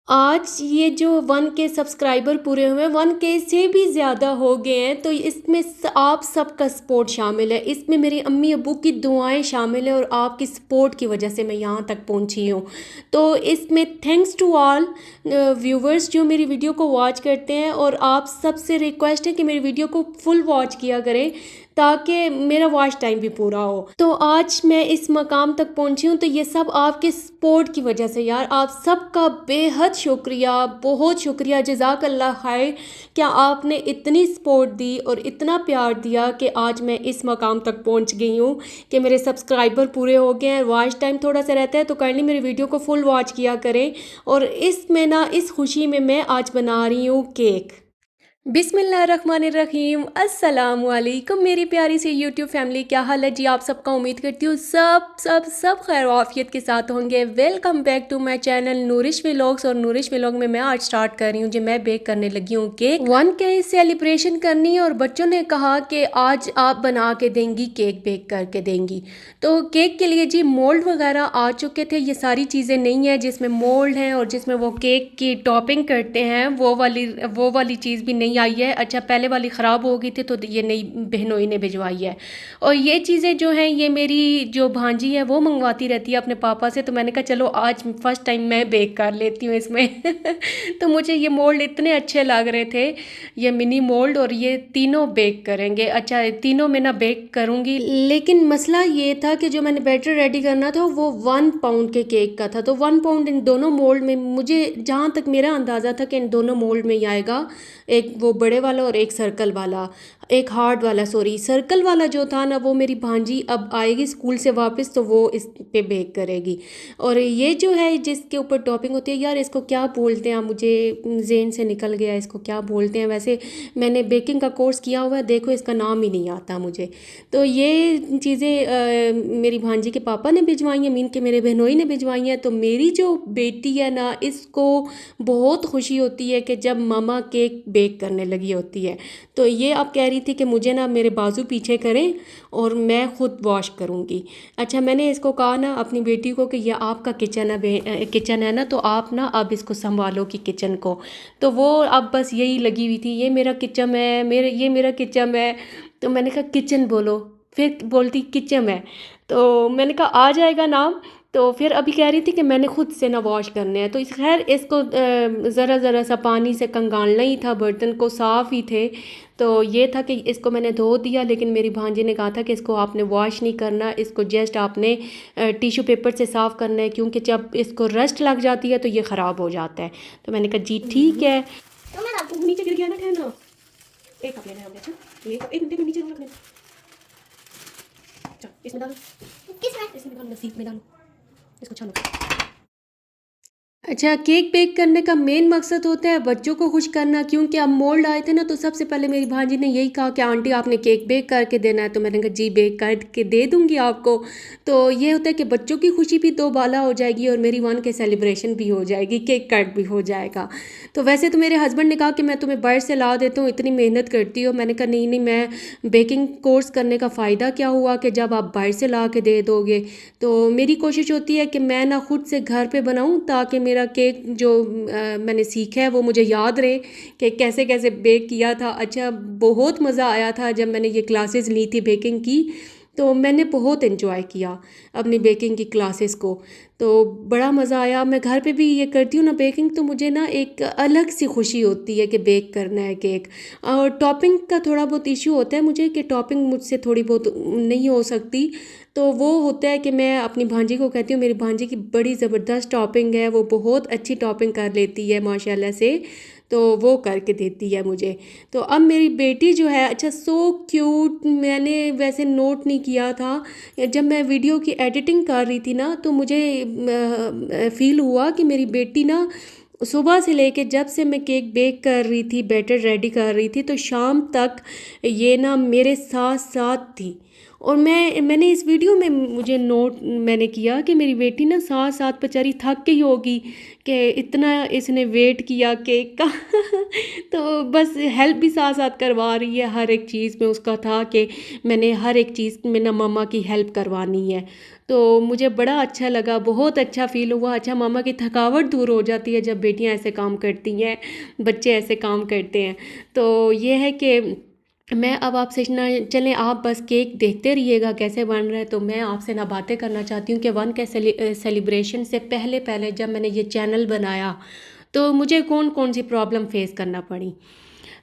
आज ये जो 1K सब्सक्राइबर पूरे हुए हैं, 1K से भी ज़्यादा हो गए हैं, तो इसमें आप सबका सपोर्ट शामिल है। इसमें मेरी अम्मी अब्बू की दुआएं शामिल है और आपकी सपोर्ट की वजह से मैं यहाँ तक पहुँची हूँ। तो इसमें थैंक्स टू ऑल व्यूवर्स जो मेरी वीडियो को वॉच करते हैं, और आप सबसे रिक्वेस्ट है कि मेरी वीडियो को फुल वॉच किया करें ताकि मेरा वॉच टाइम भी पूरा हो। तो आज मैं इस मकाम तक पहुंची हूँ तो ये सब आपके सपोर्ट की वजह से यार। आप सबका बेहद शुक्रिया, बहुत शुक्रिया, जज़ाकल्लाह खैर। क्या आपने इतनी सपोर्ट दी और इतना प्यार दिया कि आज मैं इस मकाम तक पहुंच गई हूँ कि मेरे सब्सक्राइबर पूरे हो गए हैं। वॉच टाइम थोड़ा सा रहता है तो काइंडली मेरी वीडियो को फुल वॉच किया करें। और इसमें ना, इस खुशी में मैं आज बना रही हूँ केक। बिस्मिल्लाहिर्रहमानिर्रहीम, अस्सलामुअलैकुम मेरी प्यारी सी यूट्यूब फैमिली। क्या हाल है जी आप सबका? उम्मीद करती हूँ सब सब सब खैर आफियत के साथ होंगे। Welcome back to my channel Noorish vlogs. और नूरिश व्लॉग में मैं आज स्टार्ट कर रही हूँ जी, मैं बेक करने लगी हूँ केक। 1K सेलिब्रेशन करनी है और बच्चों ने कहा कि आज आप बना के देंगी, केक बेक करके देंगी। तो केक के लिए जी मोल्ड वगैरह आ चुके थे। ये सारी चीज़ें नहीं है जिसमें मोल्ड हैं और जिसमें वो केक की टॉपिंग करते हैं, वो वाली चीज़ भी नहीं आई है। अच्छा, पहले वाली ख़राब हो गई थी तो ये नई बहनोई ने भिजवाई है। और ये चीज़ें जो हैं ये मेरी जो भांजी है वो मंगवाती रहती है अपने पापा से। तो मैंने कहा चलो आज फर्स्ट टाइम मैं बेक कर लेती हूँ इसमें तो मुझे ये मोल्ड इतने अच्छे लग रहे थे, ये मिनी मोल्ड। और ये तीनों बेक करेंगे। अच्छा, तीनों में ना बेक करूँगी, लेकिन मसला ये था कि जो मैंने बैटर रेडी करना था वो 1 पाउंड के केक का था। तो 1 पाउंड इन दोनों मोल्ड में, मुझे जहाँ तक मेरा अंदाज़ा था कि इन दोनों मोल्ड में ही आएगा। एक वो बड़े वाला और एक सर्कल वाला, एक हार्ड वाला, सॉरी सर्कल वाला जो था ना वो मेरी भांजी अब आएगी स्कूल से वापस तो वो इस पे बेक करेगी। और ये जो है जिसके ऊपर टॉपिंग होती है, यार इसको क्या बोलते हैं, मुझे जेन से निकल गया इसको क्या बोलते हैं। वैसे मैंने बेकिंग का कोर्स किया हुआ है, देखो इसका नाम ही नहीं आता मुझे। तो ये चीज़ें मेरी भांजी के पापा ने भिजवाई हैं, मीन के मेरे बहनोई ने भिजवाई हैं। तो मेरी जो बेटी है ना, इसको बहुत खुशी होती है कि जब मामा केक बेक करने लगी होती है। तो ये अब कह रही थी कि मुझे ना मेरे बाजू पीछे करें और मैं ख़ुद वॉश करूँगी। अच्छा, मैंने इसको कहा ना अपनी बेटी को कि यह आपका किचन है, किचन है ना, तो आप ना अब इसको संभालो कि किचन को। तो वो अब बस यही लगी हुई थी, ये मेरा किचन है, ये मेरा किचन है। तो मैंने कहा किचन बोलो, फिर बोलती किचन है। तो मैंने कहा आ जाएगा नाम। तो फिर अभी कह रही थी कि मैंने खुद से ना वॉश करने हैं। तो इस खैर इसको ज़रा सा पानी से कंगालना ही था, बर्तन को साफ़ ही थे। तो ये था कि इसको मैंने धो दिया, लेकिन मेरी भांजी ने कहा था कि इसको आपने वॉश नहीं करना, इसको जस्ट आपने टिश्यू पेपर से साफ़ करना है, क्योंकि जब इसको रस्ट लग जाती है तो ये ख़राब हो जाता है। तो मैंने कहा जी ठीक है। तो मैं आपको नीचे गिर गया ना ठहरना, एक कप लेना है हमने। अच्छा, ये एक घंटे में नीचे रखना। चलो इसमें डालो, इसमें डालो, नसीब में डालो, इसको छानो। अच्छा, केक बेक करने का मेन मकसद होता है बच्चों को खुश करना। क्योंकि अब मोल्ड आए थे ना तो सबसे पहले मेरी भांजी ने यही कहा कि आंटी आपने केक बेक करके देना है। तो मैंने कहा जी बेक करके दे दूंगी आपको। तो ये होता है कि बच्चों की खुशी भी दो बाला हो जाएगी और मेरी 1K सेलिब्रेशन भी हो जाएगी, केक कट भी हो जाएगा। तो वैसे तो मेरे हस्बैंड ने कहा कि मैं तुम्हें बाहर से ला देता हूँ, इतनी मेहनत करती हो। मैंने कहा नहीं नहीं, मैं बेकिंग कोर्स करने का फ़ायदा क्या हुआ कि जब आप बाहर से ला के दे दोगे। तो मेरी कोशिश होती है कि मैं ना खुद से घर पे बनाऊं ताकि मेरा केक जो मैंने सीखा है वो मुझे याद रहे कि कैसे कैसे बेक किया था। अच्छा, बहुत मज़ा आया था जब मैंने ये क्लासेस ली थी बेकिंग की। तो मैंने बहुत इन्जॉय किया अपनी बेकिंग की क्लासेस को। तो बड़ा मज़ा आया। मैं घर पे भी ये करती हूँ ना बेकिंग, तो मुझे ना एक अलग सी खुशी होती है कि बेक करना है केक। और टॉपिंग का थोड़ा बहुत इशू होता है मुझे कि टॉपिंग मुझसे थोड़ी बहुत नहीं हो सकती। तो वो होता है कि मैं अपनी भांजी को कहती हूँ, मेरी भांजी की बड़ी ज़बरदस्त टॉपिंग है, वो बहुत अच्छी टॉपिंग कर लेती है माशाल्लाह से। तो वो करके देती है मुझे। तो अब मेरी बेटी जो है, अच्छा सो क्यूट, मैंने वैसे नोट नहीं किया था जब मैं वीडियो की एडिटिंग कर रही थी ना, तो मुझे फ़ील हुआ कि मेरी बेटी ना सुबह से लेके जब से मैं केक बेक कर रही थी, बैटर रेडी कर रही थी, तो शाम तक ये ना मेरे साथ साथ थी। और मैंने इस वीडियो में मुझे नोट मैंने किया कि मेरी बेटी ना साथ साथ बेचारी थक गई होगी कि इतना इसने वेट किया केक का तो बस हेल्प भी साथ साथ करवा रही है। हर एक चीज़ में उसका था कि मैंने हर एक चीज़ में ना मम्मा की हेल्प करवानी है। तो मुझे बड़ा अच्छा लगा, बहुत अच्छा फ़ील हुआ। अच्छा, मामा की थकावट दूर हो जाती है जब बेटियां ऐसे काम करती हैं, बच्चे ऐसे काम करते हैं। तो ये है कि मैं अब आपसे ना चलें, आप बस केक देखते रहिएगा कैसे बन रहा है। तो मैं आपसे ना बातें करना चाहती हूँ कि 1 के सेलिब्रेशन से पहले पहले जब मैंने ये चैनल बनाया तो मुझे कौन कौन सी प्रॉब्लम फेस करना पड़ी।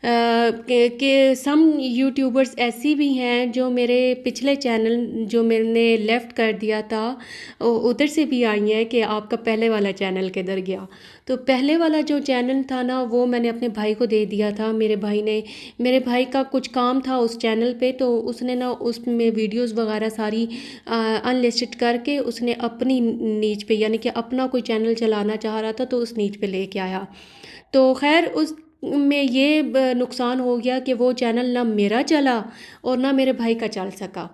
कि सम यूट्यूबर्स ऐसी भी हैं जो मेरे पिछले चैनल जो मैंने लेफ़्ट कर दिया था उधर से भी आई हैं कि आपका पहले वाला चैनल किधर गया। तो पहले वाला जो चैनल था ना वो मैंने अपने भाई को दे दिया था। मेरे भाई का कुछ काम था उस चैनल पे, तो उसने ना उसमें वीडियोस वगैरह सारी अनलिस्टेड करके उसने अपनी नीच पे, यानी कि अपना कोई चैनल चलाना चाह रहा था तो उस नीच पे लेके आया। तो खैर उस में ये नुकसान हो गया कि वो चैनल ना मेरा चला और ना मेरे भाई का चल सका।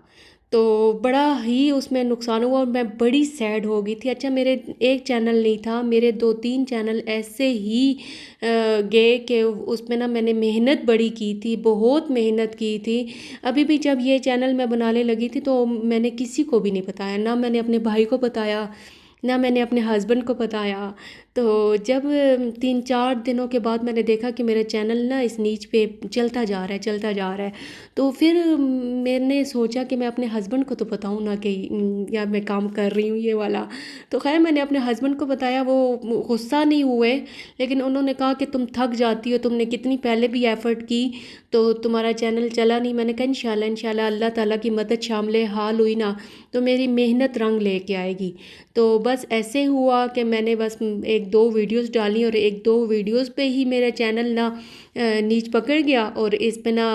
तो बड़ा ही उसमें नुकसान हुआ और मैं बड़ी सैड हो गई थी। अच्छा, मेरे एक चैनल नहीं था, मेरे 2-3 चैनल ऐसे ही गए कि उसमें ना मैंने मेहनत बड़ी की थी, बहुत मेहनत की थी। अभी भी जब ये चैनल मैं बनाने लगी थी तो मैंने किसी को भी नहीं बताया, ना मैंने अपने भाई को बताया, ना मैंने अपने हस्बैंड को बताया। तो जब 3-4 दिनों के बाद मैंने देखा कि मेरा चैनल ना इस नीच पे चलता जा रहा है, चलता जा रहा है, तो फिर मैंने सोचा कि मैं अपने हस्बैंड को तो बताऊँ ना कि यार मैं काम कर रही हूँ ये वाला। तो खैर मैंने अपने हस्बैंड को बताया, वो गुस्सा नहीं हुए, लेकिन उन्होंने कहा कि तुम थक जाती हो, तुमने कितनी पहले भी एफ़र्ट की तो तुम्हारा चैनल चला नहीं। मैंने कहा इंशाल्लाह इंशाल्लाह अल्लाह ताला की मदद शामिल हाल हुई ना तो मेरी मेहनत रंग लेके आएगी। तो बस ऐसे हुआ कि मैंने बस 1-2 वीडियोस डाली और 1-2 वीडियोस पे ही मेरा चैनल ना नीच पकड़ गया और इस पे ना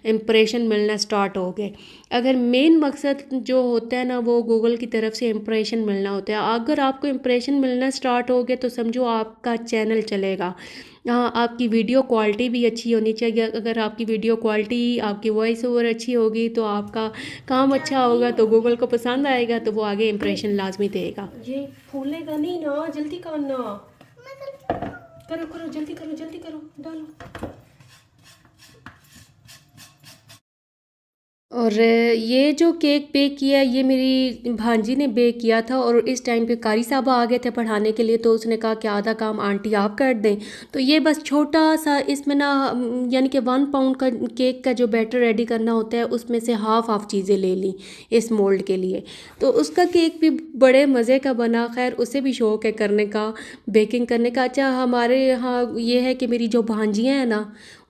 इम्प्रेशन मिलना स्टार्ट हो गए। अगर मेन मकसद जो होता है ना वो गूगल की तरफ से इम्प्रेशन मिलना होता है। अगर आपको इम्प्रेशन मिलना स्टार्ट हो गया तो समझो आपका चैनल चलेगा। हाँ, आपकी वीडियो क्वालिटी भी अच्छी होनी चाहिए। अगर आपकी वीडियो क्वालिटी, आपकी वॉइस ओवर अच्छी होगी तो आपका काम अच्छा होगा, तो गूगल को पसंद आएगा, तो वो आगे इम्प्रेशन लाजमी देगा। ये फूलेगा नहीं ना, जल्दी करना, करो करो जल्दी करो, जल्दी करो, डालो। और ये जो केक बेक किया ये मेरी भांजी ने बेक किया था और इस टाइम पे कारी साहब आ गए थे पढ़ाने के लिए, तो उसने कहा कि आधा काम आंटी आप कर दें। तो ये बस छोटा सा इसमें ना यानी कि 1 पाउंड का केक का जो बैटर रेडी करना होता है उसमें से हाफ चीज़ें ले ली इस मोल्ड के लिए। तो उसका केक भी बड़े मज़े का बना। खैर उसे भी शौक़ है करने का, बेकिंग करने का। अच्छा, हमारे यहाँ ये है कि मेरी जो भांजियाँ हैं ना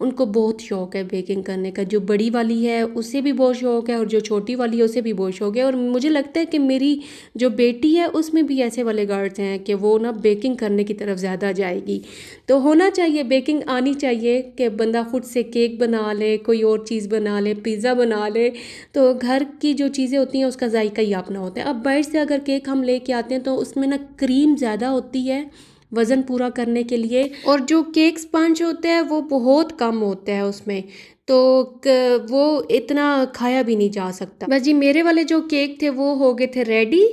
उनको बहुत शौक़ है बेकिंग करने का। जो बड़ी वाली है उसे भी बहुत शौक़ है और जो छोटी वाली है उसे भी बहुत शौक़ है। और मुझे लगता है कि मेरी जो बेटी है उसमें भी ऐसे वाले गार्ड्स हैं कि वो ना बेकिंग करने की तरफ ज़्यादा जाएगी। तो होना चाहिए, बेकिंग आनी चाहिए कि बंदा ख़ुद से केक बना ले, कोई और चीज़ बना ले, पिज़्ज़ा बना ले। तो घर की जो चीज़ें होती हैं उसका जायका ही अपना होता है। अब बाहर से अगर केक हम लेके आते हैं तो उसमें ना क्रीम ज़्यादा होती है वज़न पूरा करने के लिए, और जो केक स्पंज होता है वो बहुत कम होता है उसमें, तो वो इतना खाया भी नहीं जा सकता। बस जी, मेरे वाले जो केक थे वो हो गए थे रेडी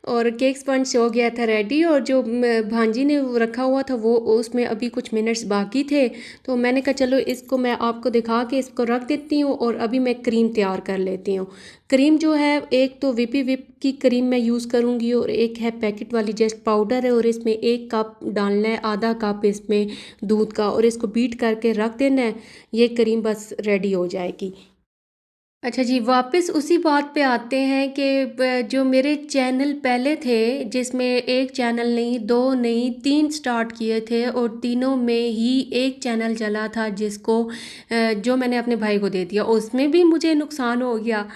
और केक स्पंज हो गया था रेडी, और जो भांजी ने वो रखा हुआ था वो उसमें अभी कुछ मिनट्स बाकी थे। तो मैंने कहा चलो इसको मैं आपको दिखा के इसको रख देती हूँ और अभी मैं क्रीम तैयार कर लेती हूँ। क्रीम जो है, एक तो विपी विप की क्रीम मैं यूज़ करूँगी और एक है पैकेट वाली जस्ट पाउडर है, और इसमें 1 कप डालना है, आधा कप इसमें दूध का, और इसको बीट करके रख देना है। ये क्रीम बस रेडी हो जाएगी। अच्छा जी, वापस उसी बात पे आते हैं कि जो मेरे चैनल पहले थे जिसमें एक चैनल नहीं, 2 नहीं, 3 स्टार्ट किए थे और तीनों में ही एक चैनल चला था जिसको जो मैंने अपने भाई को दे दिया, उसमें भी मुझे नुकसान हो गया।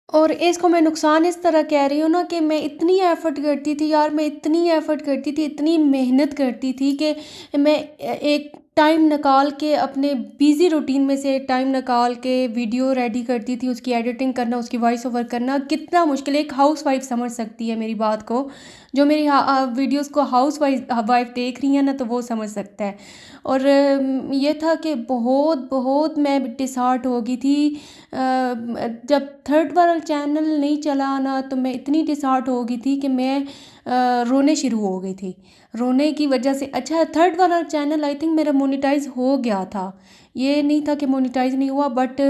और इसको मैं नुकसान इस तरह कह रही हूँ ना कि मैं इतनी एफ़र्ट करती थी यार, मैं इतनी एफ़र्ट करती थी, इतनी मेहनत करती थी कि मैं एक टाइम निकाल के अपने बिज़ी रूटीन में से टाइम निकाल के वीडियो रेडी करती थी, उसकी एडिटिंग करना, उसकी वॉइस ओवर करना कितना मुश्किल है। एक हाउसवाइफ समझ सकती है मेरी बात को। जो मेरी वीडियोस को हाउस वाइफ देख रही है ना, तो वो समझ सकता है। और ये था कि बहुत बहुत मैं डिसहार्ट हो गई थी। जब थर्ड वाला चैनल नहीं चला ना, तो मैं इतनी डिसहार्ट हो गई थी कि मैं रोने शुरू हो गई थी। रोने की वजह से, अच्छा थर्ड वाला चैनल आई थिंक मेरा मोनेटाइज हो गया था, ये नहीं था कि मोनेटाइज नहीं हुआ, बट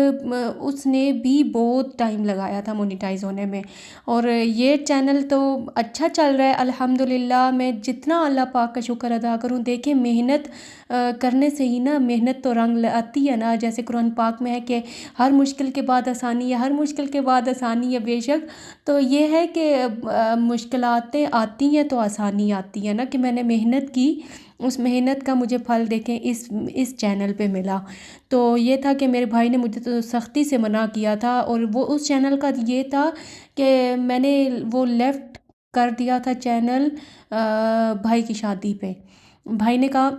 उसने भी बहुत टाइम लगाया था मोनेटाइज होने में। और ये चैनल तो अच्छा चल रहा है अल्हम्दुलिल्लाह। मैं जितना अल्लाह पाक का शुक्र अदा करूं, देखें मेहनत करने से ही ना, मेहनत तो रंग आती है ना। जैसे कुरान पाक में है कि हर मुश्किल के बाद आसानी है, हर मुश्किल के बाद आसानी है बेशक। तो ये है कि मुश्किलातें आती हैं तो आसानी आती है ना, कि मैंने मेहनत की, उस मेहनत का मुझे फल देखें इस चैनल पे मिला। तो ये था कि मेरे भाई ने मुझे तो सख्ती से मना किया था, और वो उस चैनल का ये था कि मैंने वो लेफ़्ट कर दिया था चैनल भाई की शादी पे। भाई ने कहा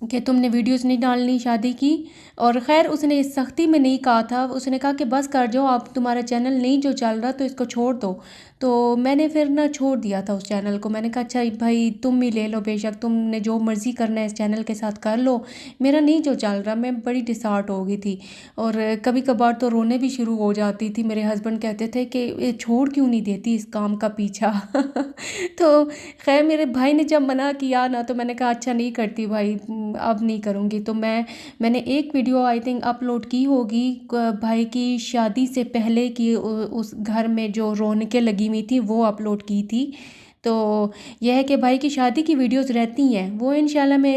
कि तुमने वीडियोस नहीं डालनी शादी की। और ख़ैर उसने इस सख्ती में नहीं कहा था, उसने कहा कि बस कर जाओ, आप तुम्हारा चैनल नहीं जो चल रहा तो इसको छोड़ दो। तो मैंने फिर ना छोड़ दिया था उस चैनल को। मैंने कहा अच्छा भाई तुम ही ले लो, बेशक तुमने जो मर्ज़ी करना है इस चैनल के साथ कर लो, मेरा नहीं जो चल रहा। मैं बड़ी डिसहार्ट हो गई थी, और कभी कभार तो रोने भी शुरू हो जाती थी। मेरे हस्बैंड कहते थे कि ये छोड़ क्यों नहीं देती इस काम का पीछा। तो खैर मेरे भाई ने जब मना किया ना, तो मैंने कहा अच्छा नहीं करती भाई, अब नहीं करूँगी। तो मैंने एक वीडियो आई थिंक अपलोड की होगी भाई की शादी से पहले की, उस घर में जो रौनकें लगी हुई थी वो अपलोड की थी। तो यह है कि भाई की शादी की वीडियोस रहती हैं, वो इंशाल्लाह मैं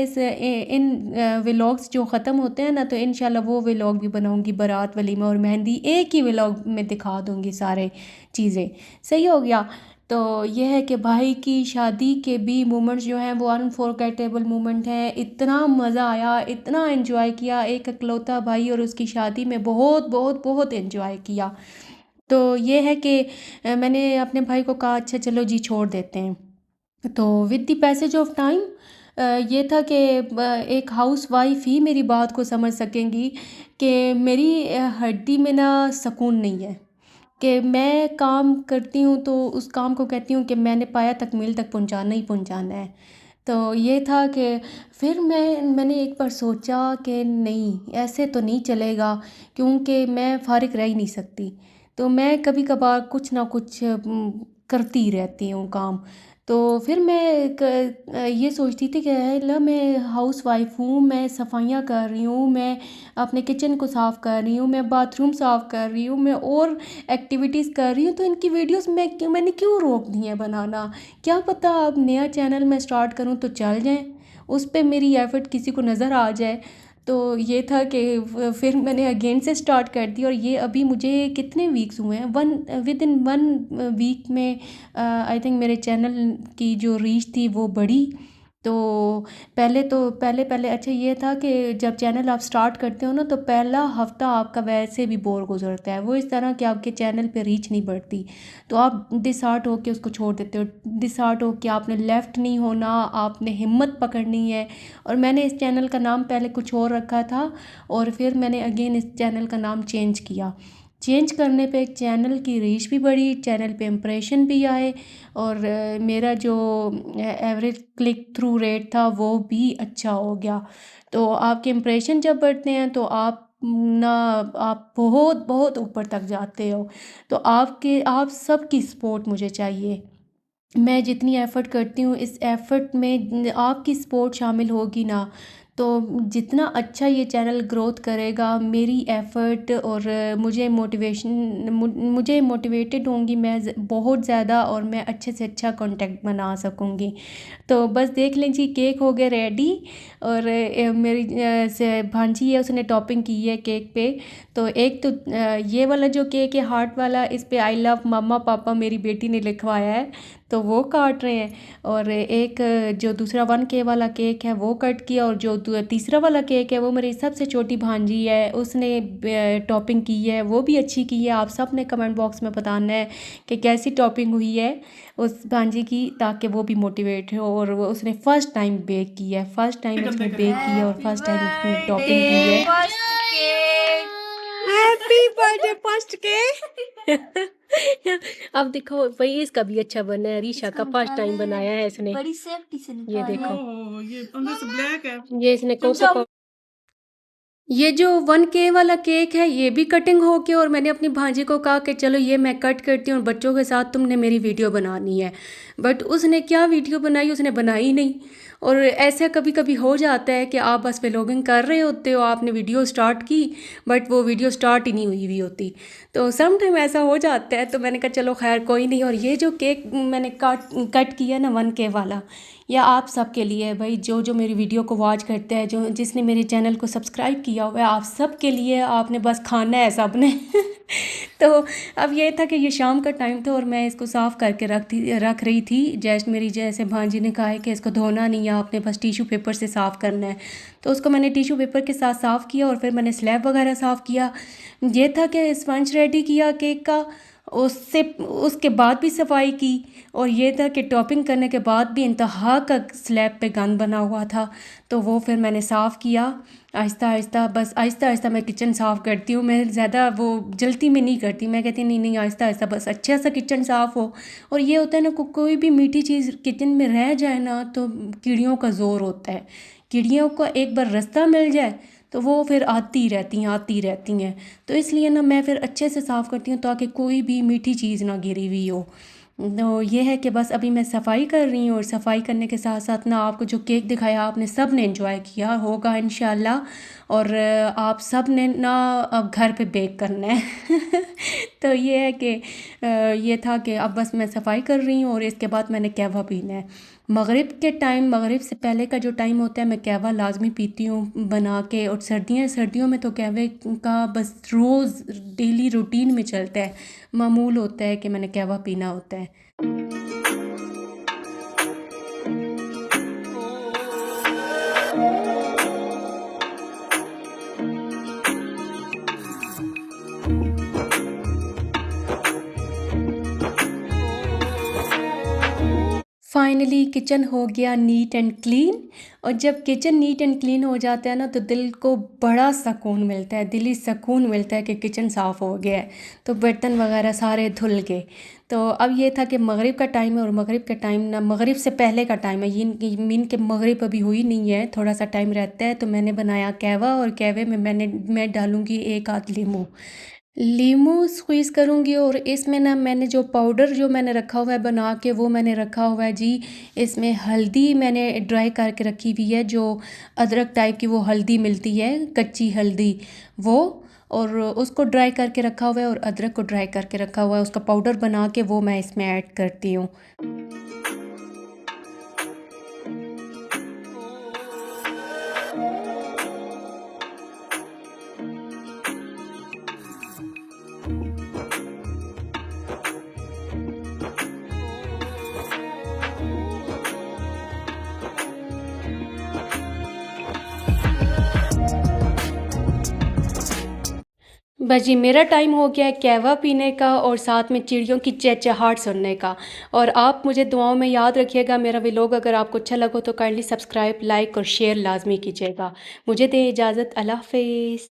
इन व्लॉग्स जो ख़त्म होते हैं ना, तो इंशाल्लाह वो व्लॉग भी बनाऊंगी, बारात वलीमा और मेहंदी एक ही व्लॉग में दिखा दूंगी सारे चीज़ें। सही हो गया। तो ये है कि भाई की शादी के भी मोमेंट्स जो हैं वो अनफॉरगेटेबल मोमेंट हैं। इतना मज़ा आया, इतना एंजॉय किया, एक इकलौता भाई और उसकी शादी में बहुत बहुत बहुत एंजॉय किया। तो ये है कि मैंने अपने भाई को कहा अच्छा चलो जी छोड़ देते हैं। तो with the passage of time ये था कि एक हाउस वाइफ ही मेरी बात को समझ सकेंगी कि मेरी हड्डी में ना सुकून नहीं है, कि मैं काम करती हूँ तो उस काम को कहती हूँ कि मैंने पाया तकमील तक पहुँचाना ही पहुँचाना है। तो ये था कि फिर मैंने एक बार सोचा कि नहीं ऐसे तो नहीं चलेगा, क्योंकि मैं फ़ारिग रह ही नहीं सकती। तो मैं कभी कभार कुछ ना कुछ करती रहती हूँ काम। तो फिर ये सोचती थी कि ला मैं हाउस वाइफ हूँ, मैं सफाइयाँ कर रही हूँ, मैं अपने किचन को साफ़ कर रही हूँ, मैं बाथरूम साफ़ कर रही हूँ, मैं और एक्टिविटीज़ कर रही हूँ, तो इनकी वीडियोस मैंने क्यों रोक दी है बनाना। क्या पता अब नया चैनल मैं स्टार्ट करूँ तो चल जाए, उस पे मेरी एफ़र्ट किसी को नज़र आ जाए। तो ये था कि फिर मैंने अगेन से स्टार्ट कर दी, और ये अभी मुझे कितने वीक्स हुए हैं, विद इन 1 वीक में आई थिंक मेरे चैनल की जो रीच थी वो बढ़ी। तो पहले पहले अच्छा ये था कि जब चैनल आप स्टार्ट करते हो ना, तो पहला हफ्ता आपका वैसे भी बोर गुजरता है, वो इस तरह कि आपके चैनल पे रीच नहीं बढ़ती, तो आप डिसहार्ट होकर उसको छोड़ देते हो। डिसहार्ट होकर आपने लेफ़्ट नहीं होना, आपने हिम्मत पकड़नी है। और मैंने इस चैनल का नाम पहले कुछ और रखा था, और फिर मैंने अगेन इस चैनल का नाम चेंज किया। चेंज करने पे चैनल की रीच भी बढ़ी, चैनल पे इम्प्रेशन भी आए, और मेरा जो एवरेज क्लिक थ्रू रेट था वो भी अच्छा हो गया। तो आपके इम्प्रेशन जब बढ़ते हैं तो ना आप बहुत बहुत ऊपर तक जाते हो। तो आप सबकी सपोर्ट मुझे चाहिए। मैं जितनी एफ़र्ट करती हूँ, इस एफ़र्ट में आपकी सपोर्ट शामिल होगी ना, तो जितना अच्छा ये चैनल ग्रोथ करेगा, मेरी एफ़र्ट और मुझे मोटिवेटेड होंगी मैं बहुत ज़्यादा, और मैं अच्छे से अच्छा कंटेंट बना सकूँगी। तो बस देख लें जी, केक हो गया रेडी, और मेरी से भांजी है उसने टॉपिंग की है केक पे। तो एक तो ये वाला जो केक है हार्ट वाला, इस पे आई लव मम्मा पापा मेरी बेटी ने लिखवाया है, तो वो काट रहे हैं। और एक जो दूसरा 1K वाला केक है वो कट किया, और जो तीसरा वाला केक है वो मेरी सबसे छोटी भांजी है, उसने टॉपिंग की है, वो भी अच्छी की है। आप सब ने कमेंट बॉक्स में बताना है कि कैसी टॉपिंग हुई है उस भांजी की, ताकि वो भी मोटिवेट हो। और वो उसने फ़र्स्ट टाइम बेक की है, फ़र्स्ट टाइम उसने बेक की है, और फर्स्ट टाइम उसने टॉपिंग की है। First cake. Happy birthday first के। अब देखो वही इसका भी अच्छा बना है, रीशा इसका का फर्स्ट टाइम निकाला है, बनाया है इसने। बड़ी सेफ्टी से ये निकाला देखो, है। ओह! ये अंदर से ब्लैक है। ये इसने चुप कोको चाप। ये जो 1K वाला केक है ये भी कटिंग हो के, और मैंने अपनी भांजी को कहा कि चलो ये मैं कट करती हूँ और बच्चों के साथ तुमने मेरी वीडियो बनानी है। बट उसने क्या वीडियो बनाई, उसने बनाई नहीं। और ऐसा कभी कभी हो जाता है कि आप बस व्लॉगिंग कर रहे होते हो, आपने वीडियो स्टार्ट की बट वो वीडियो स्टार्ट ही नहीं हुई होती। तो सम टाइम ऐसा हो जाता है। तो मैंने कहा चलो खैर कोई नहीं। और ये जो केक मैंने कट किया ना 1K वाला, या आप सबके लिए है भाई, जो जो मेरी वीडियो को वॉच करते हैं, जो जिसने मेरे चैनल को सब्सक्राइब किया हुआ है, आप सब के लिए। आपने बस खाना है सब ने। तो अब ये था कि ये शाम का टाइम था और मैं इसको साफ़ करके रख रही थी। जैसे भांजी ने कहा है कि इसको धोना नहीं है, आपने बस टिशू पेपर से साफ़ करना है। तो उसको मैंने टिशू पेपर के साथ साफ़ किया और फिर मैंने स्लैब वगैरह साफ़ किया। ये था कि स्पंज रेडी किया केक का, उससे उसके बाद भी सफाई की। और ये था कि टॉपिंग करने के बाद भी इंतहा का स्लैब पे गंद बना हुआ था। तो वो फिर मैंने साफ़ किया आहिस्ता आहिस्ता। बस आहिस्ता आहिस्ता मैं किचन साफ़ करती हूँ, मैं ज़्यादा वो जल्दी में नहीं करती। मैं कहती नहीं नहीं आहिस्ता आहिस्ता, बस अच्छा सा किचन साफ़ हो। और ये होता है ना, कोई भी मीठी चीज़ किचन में रह जाए ना तो कीड़ियों का ज़ोर होता है। कीड़ियों का एक बार रास्ता मिल जाए तो वो फिर आती रहती हैं। तो इसलिए ना मैं फिर अच्छे से साफ़ करती हूँ ताकि कोई भी मीठी चीज़ ना गिरी हुई हो। तो ये है कि बस अभी मैं सफाई कर रही हूँ, और सफाई करने के साथ साथ ना आपको जो केक दिखाया आपने सब ने एंजॉय किया होगा इंशाल्लाह। और आप सब ने ना अब घर पे बेक करना है। तो ये है कि ये था कि अब बस मैं सफाई कर रही हूँ और इसके बाद मैंने कहवा पीना है। मगरिब से पहले का जो टाइम होता है मैं कहवा लाजमी पीती हूँ बना के। और सर्दियों में तो कहवे का बस रोज़ डेली रूटीन में चलता है, मामूल होता है कि मैंने कहवा पीना होता है। फाइनली किचन हो गया नीट एंड क्लीन। और जब किचन नीट एंड क्लीन हो जाता है ना तो दिल को बड़ा सुकून मिलता है, दिली सुकून मिलता है कि किचन साफ़ हो गया है। तो बर्तन वगैरह सारे धुल गए। तो अब ये था कि मगरिब का टाइम है, और मगरिब का टाइम ना मगरिब से पहले का टाइम है। ये मीन के मगरिब अभी हुई नहीं है, थोड़ा सा टाइम रहता है। तो मैंने बनाया कहवा, और कहवे में मैं डालूँगी एक आध लीमू स्क्वीज़ करूँगी। और इसमें ना मैंने जो पाउडर जो मैंने रखा हुआ है बना के, वो मैंने रखा हुआ है जी। इसमें हल्दी मैंने ड्राई करके रखी हुई है, जो अदरक टाइप की वो हल्दी मिलती है, कच्ची हल्दी वो। और उसको ड्राई करके रखा हुआ है, और अदरक को ड्राई करके रखा हुआ है, उसका पाउडर बना के वो मैं इसमें ऐड करती हूँ। बस जी मेरा टाइम हो गया है कहवा पीने का, और साथ में चिड़ियों की चहचहाट सुनने का। और आप मुझे दुआओं में याद रखिएगा। मेरा व्लॉग अगर आपको अच्छा लगा तो काइंडली सब्सक्राइब, लाइक और शेयर लाजमी कीजिएगा। मुझे दें इजाज़त, अल्लाह हाफ़िज़।